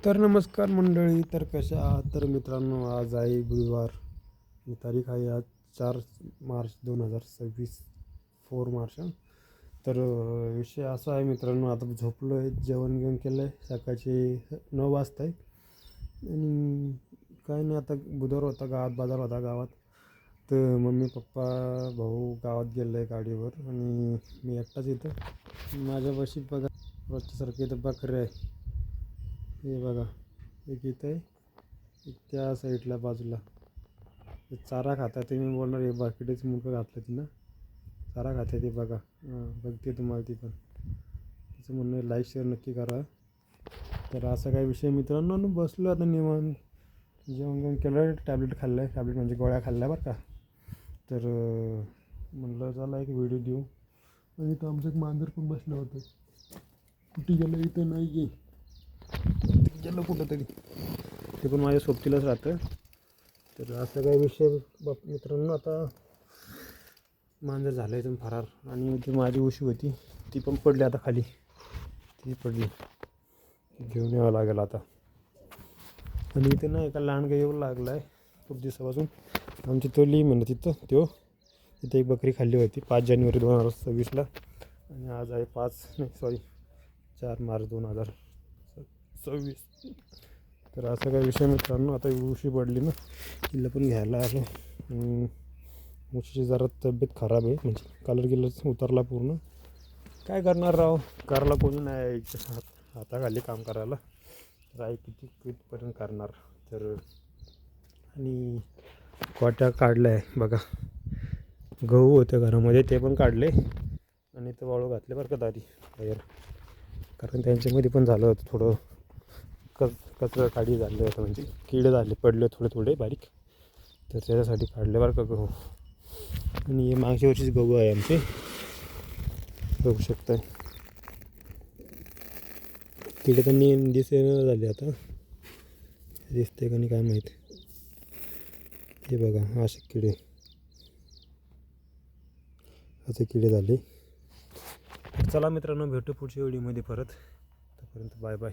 तर नमस्कार मंडळी. तर कशा आहात? तर मित्रांनो, आज आहे बुधवार आणि तारीख आहे आज 4 मार्च 2026, 4 मार्च. तर विषय असा आहे मित्रांनो, आता झोपलो आहे, जेवण घेऊन केलं आहे, सकाळचे 9 वाजता आहे. आणि काय नाही, आता बुधवार होता, गावात बाजार होता गावात. तर मम्मी पप्पा भाऊ गावात गेलं आहे गाडीवर आणि मी एकटाच इथं. माझ्यापाशी बघा रोजच्यासारखं इथं बकरी आहे. हे बघा, एक इथं आहे, एक त्या साईडला बाजूला. ते चारा खातात. ते मी बोलणार हे बाकीडेच मुलं घातलं ती ना, चारा खाते ते बघा. बघते तुम्हाला ती पण. तिचं म्हणणं लाईक शेअर नक्की करा. तर असा काही विषय मित्रांनो, बसलो आता निवांत, जेवण घेऊन केलं, टॅब्लेट खाल्लं आहे, टॅब्लेट म्हणजे गोळ्या खाल्ल्या बरं का. तर म्हणलं चला एक व्हिडिओ देऊ. आणि इथं आमचं एक मांजर पण बसलं होतं, कुठे गेलं इथं नाही गे, गेलं कुठं तरी, ते पण माझ्या सोबतीलाच राहतं. तर असा काही विषय मित्रांनो, आता मांजर झालं इथून फरार. आणि ती माझी उशी होती, ती पण पडली आता खाली, ती पडली, घेऊन यावं लागेल आता. आणि इथे ना एका लहान गाई येऊ लागला आहे खूप दिवसापासून. आमची तोली म्हणत तिथं तिथे एक बकरी खाल्ली होती 5 जानेवारी 2026ला. आणि आज आहे 4 मार्च 2026. तर असा काही विषय मित्रांनो, आता उशी पडली ना, तिला पण घ्यायला आलो. उशीची जरा तब्येत खराब आहे, म्हणजे कलर गिलरच उतरला पूर्ण. काय करणार राव, करायला कोणी नाही हाताखाली काम करायला. तर आई कितीपर्यंत करणार. तर आणि कोट्या काढल्या आहे बघा, गहू होते घरामध्ये ते पण काढले. आणि ते वाळू घातले बरं का दारी बाहेर, कारण त्यांच्यामध्ये पण झालं होतं थोडं कचरा काढी झालं होतं, म्हणजे किडे झाले पडले थोडे बारीक. तर त्याच्यासाठी काढले बरं का गहू. आणि हे मागच्या वर्षीच गहू आहे आमचे, बघू शकताय. किडे त्यांनी दिसे झाले, आता दिसते का नाही काय माहीत. हे बघा असे किडे झाले. चला मित्रांनो, भेटू पुढच्या व्हिडिओमध्ये परत. तोपर्यंत बाय बाय.